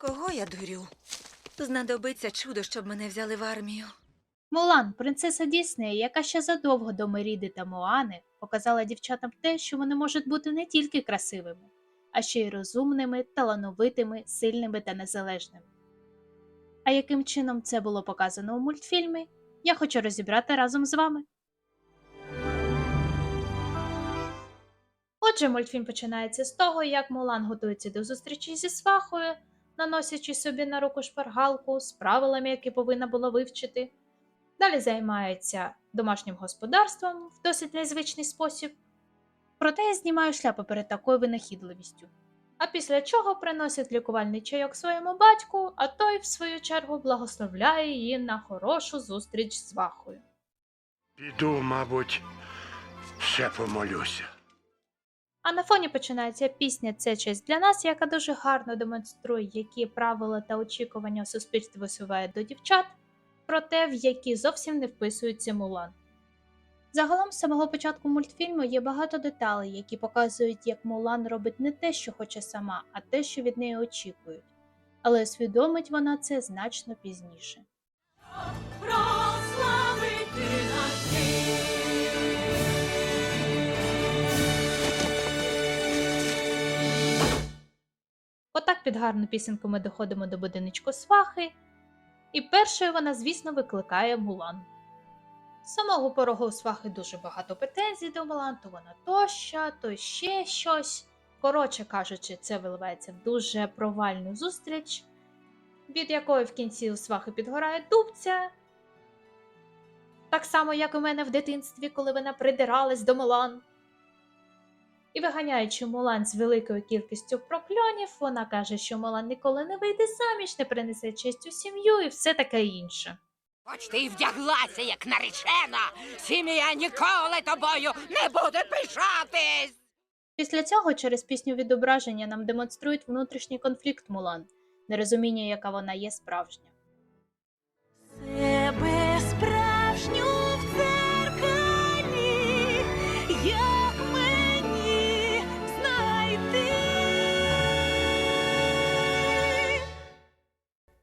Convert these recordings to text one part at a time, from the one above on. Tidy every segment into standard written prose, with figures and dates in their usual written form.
Кого я дурю? Знадобиться чудо, щоб мене взяли в армію. Мулан, принцеса Діснея, яка ще задовго до Меріди та Моани, показала дівчатам те, що вони можуть бути не тільки красивими, а ще й розумними, талановитими, сильними та незалежними. А яким чином це було показано у мультфільмі, я хочу розібрати разом з вами. Отже, мультфільм починається з того, як Мулан готується до зустрічі зі свахою, наносячи собі на руку шпаргалку з правилами, які повинна була вивчити. Далі займається домашнім господарством в досить незвичний спосіб. Проте я знімаю шляпу перед такою винахідливістю. А після чого приносить лікувальний чайок своєму батьку, а той, в свою чергу, благословляє її на хорошу зустріч з свахою. Піду, мабуть, ще помолюся. А на фоні починається пісня «Це честь для нас», яка дуже гарно демонструє, які правила та очікування суспільство висуває до дівчат, проте в які зовсім не вписується Мулан. Загалом, з самого початку мультфільму є багато деталей, які показують, як Мулан робить не те, що хоче сама, а те, що від неї очікують. Але усвідомить вона це значно пізніше. Прославити наш Отак під гарну пісеньку ми доходимо до будиночку свахи, і першою вона, звісно, викликає Мулан. З самого порогу у свахи дуже багато претензій до Мулан, то вона тоща, то ще щось. Коротше кажучи, це виливається в дуже провальну зустріч, від якої в кінці у свахи підгорає дубця. Так само, як у мене в дитинстві, коли вона придиралась до Мулан. І виганяючи Мулан з великою кількістю прокльонів, вона каже, що Мулан ніколи не вийде заміж, не принесе честь у сім'ю і все таке інше. Хоч ти й вдяглася, як наречена, сім'я ніколи тобою не буде пишатись. Після цього через пісню відображення нам демонструють внутрішній конфлікт Мулан, нерозуміння, яка вона є справжня. Себе справжню в дзеркалі, як мені знайти.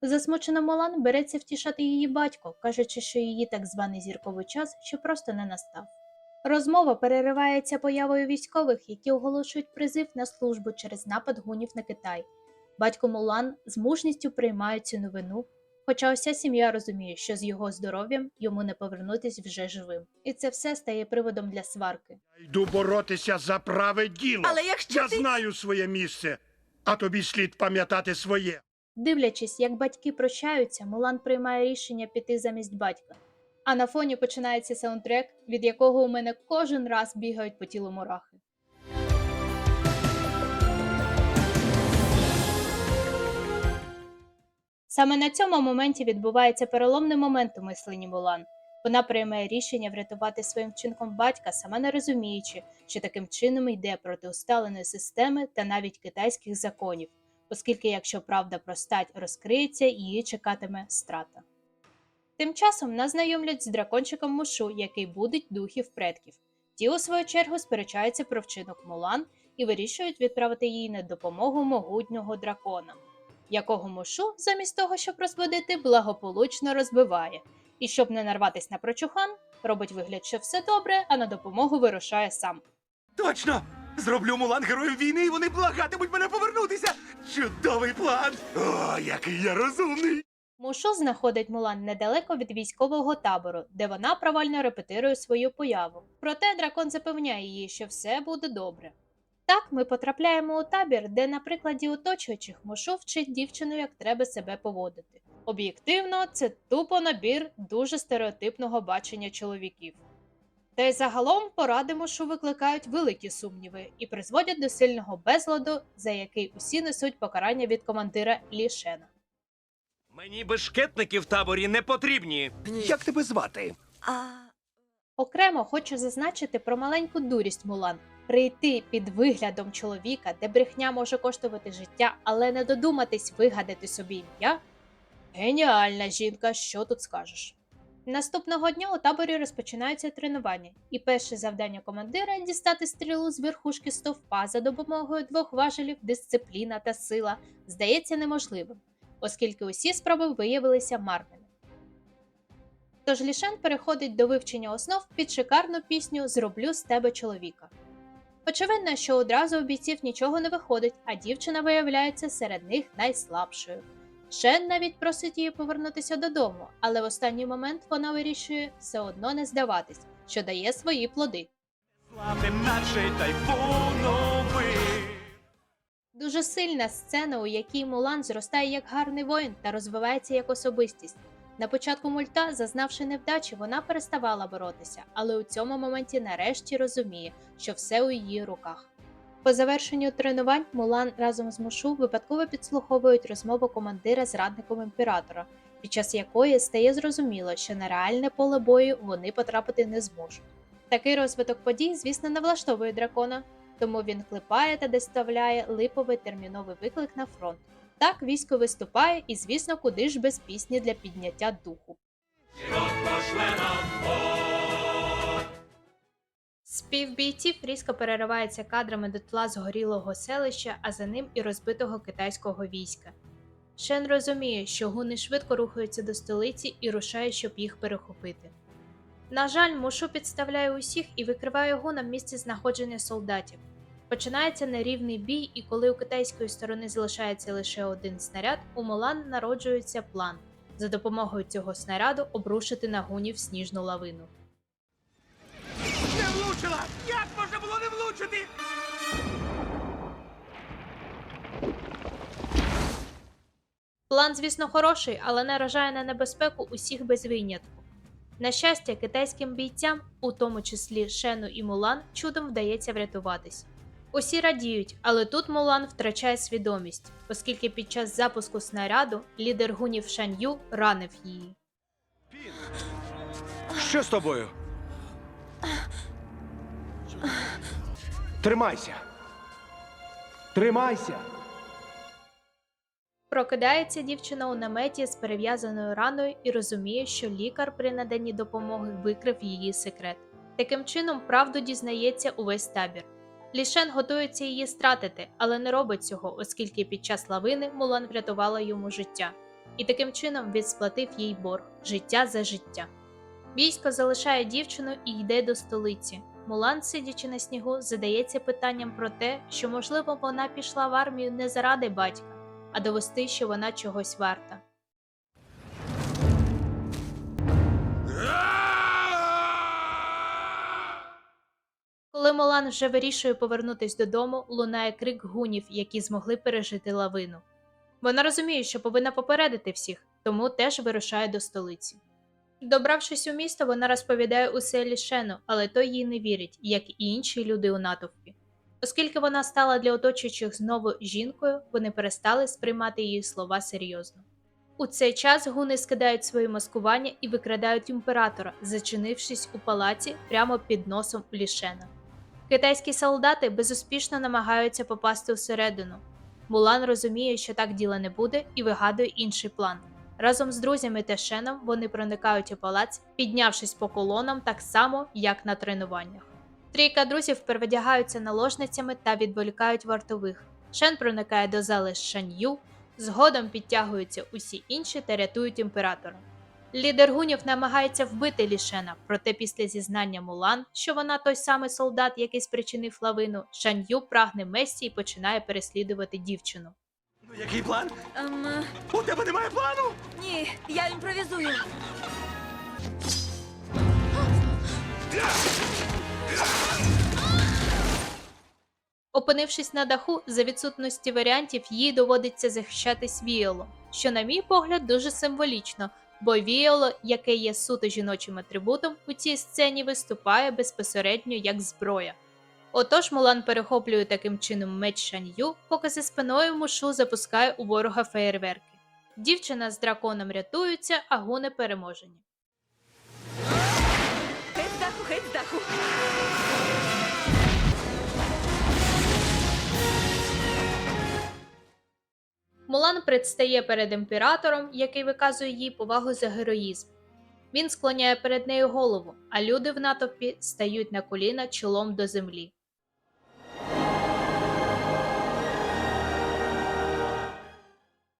Засмучена Мулан береться втішати її батько, кажучи, що її так званий зірковий час ще просто не настав. Розмова переривається появою військових, які оголошують призив на службу через напад гунів на Китай. Батько Мулан з мужністю приймає цю новину, хоча уся сім'я розуміє, що з його здоров'ям йому не повернутись вже живим. І це все стає приводом для сварки. Я йду боротися за праве діло. Але якщо Я ти... знаю своє місце, а тобі слід пам'ятати своє. Дивлячись, як батьки прощаються, Мулан приймає рішення піти замість батька. А на фоні починається саундтрек, від якого у мене кожен раз бігають по тілу мурахи. Саме на цьому моменті відбувається переломний момент у мисленні Мулан. Вона приймає рішення врятувати своїм вчинком батька, сама не розуміючи, що таким чином йде проти усталеної системи та навіть китайських законів, оскільки якщо правда про стать розкриється, її чекатиме страта. Тим часом нас знайомлять з дракончиком Мушу, який будить духів предків. Ті, у свою чергу, сперечаються про вчинок Мулан і вирішують відправити їй на допомогу могутнього дракона, якого Мушу, замість того, щоб розбудити, благополучно розбиває. І щоб не нарватись на прочухан, робить вигляд, що все добре, а на допомогу вирушає сам. Точно! Зроблю Мулан героєм війни, і вони благатимуть мене повернутися! Чудовий план! О, який я розумний! Мушу знаходить Мулан недалеко від військового табору, де вона провально репетирує свою появу. Проте дракон запевняє її, що все буде добре. Так, ми потрапляємо у табір, де на прикладі оточуючих Мушу вчить дівчину, як треба себе поводити. Об'єктивно, це тупо набір дуже стереотипного бачення чоловіків. Та й загалом поради Мушу викликають великі сумніви і призводять до сильного безладу, за який усі несуть покарання від командира Лі Шена. Мені бешкетники в таборі не потрібні. Як тебе звати? Окремо хочу зазначити про маленьку дурість Мулан. Прийти під виглядом чоловіка, де брехня може коштувати життя, але не додуматись вигадати собі ім'я. Геніальна жінка, що тут скажеш. Наступного дня у таборі розпочинаються тренування, і перше завдання командира дістати стрілу з верхушки стовпа за допомогою двох важелів дисципліна та сила здається неможливим, оскільки усі спроби виявилися марними. Тож Лішен переходить до вивчення основ під шикарну пісню «Зроблю з тебе чоловіка». Очевидно, що одразу у бійців нічого не виходить, а дівчина виявляється серед них найслабшою. Шен навіть просить її повернутися додому, але в останній момент вона вирішує все одно не здаватись, що дає свої плоди. Славним наче тайфуновий. Дуже сильна сцена, у якій Мулан зростає як гарний воїн та розвивається як особистість. На початку мульта, зазнавши невдачі, вона переставала боротися, але у цьому моменті нарешті розуміє, що все у її руках. По завершенню тренувань Мулан разом з Мушу випадково підслуховують розмову командира з радником імператора, під час якої стає зрозуміло, що на реальне поле бою вони потрапити не зможуть. Такий розвиток подій, звісно, не влаштовує дракона, тому він клепає та доставляє липовий терміновий виклик на фронт. Так військо виступає і, звісно, куди ж без пісні для підняття духу. Спів бійців різко переривається кадрами дотла згорілого селища, а за ним і розбитого китайського війська. Шен розуміє, що гуни швидко рухаються до столиці і рушає, щоб їх перехопити. На жаль, Мушу підставляє усіх і викриває гунам місце знаходження солдатів. Починається нерівний бій, і коли у китайської сторони залишається лише один снаряд, у Мулан народжується план – за допомогою цього снаряду обрушити на гунів сніжну лавину. Не влучила! Як можна було не влучити? План, звісно, хороший, але наражає на небезпеку усіх без винятку. На щастя, китайським бійцям, у тому числі Шену і Мулан, чудом вдається врятуватись. Усі радіють, але тут Мулан втрачає свідомість, оскільки під час запуску снаряду лідер гунів Шан Ю ранив її. Що з тобою? Тримайся. Тримайся. Прокидається дівчина у наметі з перев'язаною раною і розуміє, що лікар при наданні допомоги викрив її секрет. Таким чином, правду дізнається увесь табір. Лішен готується її стратити, але не робить цього, оскільки під час лавини Мулан врятувала йому життя. І таким чином він сплатив їй борг – життя за життя. Військо залишає дівчину і йде до столиці. Мулан, сидячи на снігу, задається питанням про те, що, можливо, вона пішла в армію не заради батька, а довести, що вона чогось варта. Коли Мулан вже вирішує повернутись додому, лунає крик гунів, які змогли пережити лавину. Вона розуміє, що повинна попередити всіх, тому теж вирушає до столиці. Добравшись у місто, вона розповідає усе Лішену, але той їй не вірить, як і інші люди у натовпі. Оскільки вона стала для оточуючих знову жінкою, вони перестали сприймати її слова серйозно. У цей час гуни скидають свої маскування і викрадають імператора, зачинившись у палаці прямо під носом у Лішена. Китайські солдати безуспішно намагаються попасти всередину. Мулан розуміє, що так діла не буде, і вигадує інший план. Разом з друзями та Шеном вони проникають у палац, піднявшись по колонам так само, як на тренуваннях. Трійка друзів перевдягаються наложницями та відволікають вартових. Шен проникає до зали з Шан Ю, згодом підтягуються усі інші та рятують імператора. Лідер гунів намагається вбити Лішена, проте після зізнання Мулан, що вона той самий солдат, який спричинив лавину, Шан Ю прагне мести і починає переслідувати дівчину. Ну який план? Ем, У тебе немає плану? ні, я імпровізую. Опинившись на даху, за відсутності варіантів, їй доводиться захищатись віолом, що, на мій погляд, дуже символічно, бо віоло, яке є суто жіночим атрибутом, у цій сцені виступає безпосередньо як зброя. Отож Мулан перехоплює таким чином меч Шан Ю, поки за спиною Мушу запускає у ворога феєрверки. Дівчина з драконом рятуються, а гуни переможені. Геть з даху, геть з даху. Мулан предстає перед імператором, який виказує їй повагу за героїзм. Він склоняє перед нею голову, а люди в натовпі стають на коліна чолом до землі.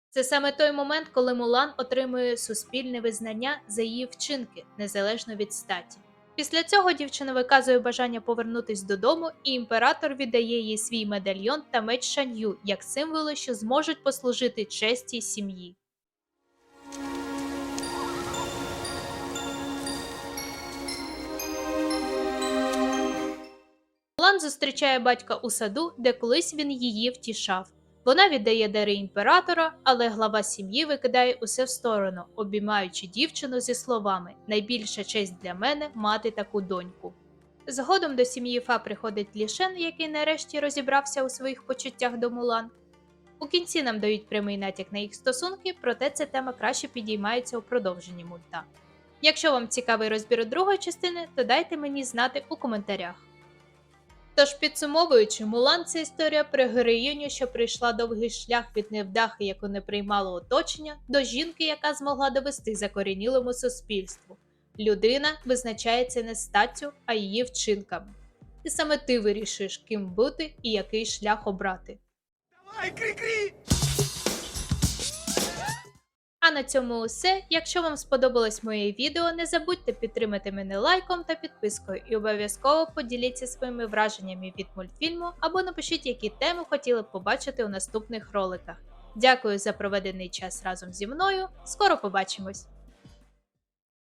Це саме той момент, коли Мулан отримує суспільне визнання за її вчинки, незалежно від статі. Після цього дівчина виказує бажання повернутись додому, і імператор віддає їй свій медальйон та меч Шан'ю як символи, що зможуть послужити честі сім'ї. Мулан зустрічає батька у саду, де колись він її втішав. Вона віддає дари імператора, але глава сім'ї викидає усе в сторону, обіймаючи дівчину зі словами «Найбільша честь для мене – мати таку доньку». Згодом до сім'ї Фа приходить Лі Шен, який нарешті розібрався у своїх почуттях до Мулан. У кінці нам дають прямий натяк на їх стосунки, проте ця тема краще підіймається у продовженні мульта. Якщо вам цікавий розбір другої частини, то дайте мені знати у коментарях. Тож, підсумовуючи, Мулан – це історія про героїню, що пройшла довгий шлях від невдахи, яку не приймало оточення, до жінки, яка змогла довести закорінілому суспільству. Людина визначається не статтю, а її вчинками. І саме ти вирішуєш, ким бути і який шлях обрати. Давай, крі-крі! А на цьому усе. Якщо вам сподобалось моє відео, не забудьте підтримати мене лайком та підпискою і обов'язково поділіться своїми враженнями від мультфільму або напишіть, які теми хотіли б побачити у наступних роликах. Дякую за проведений час разом зі мною. Скоро побачимось!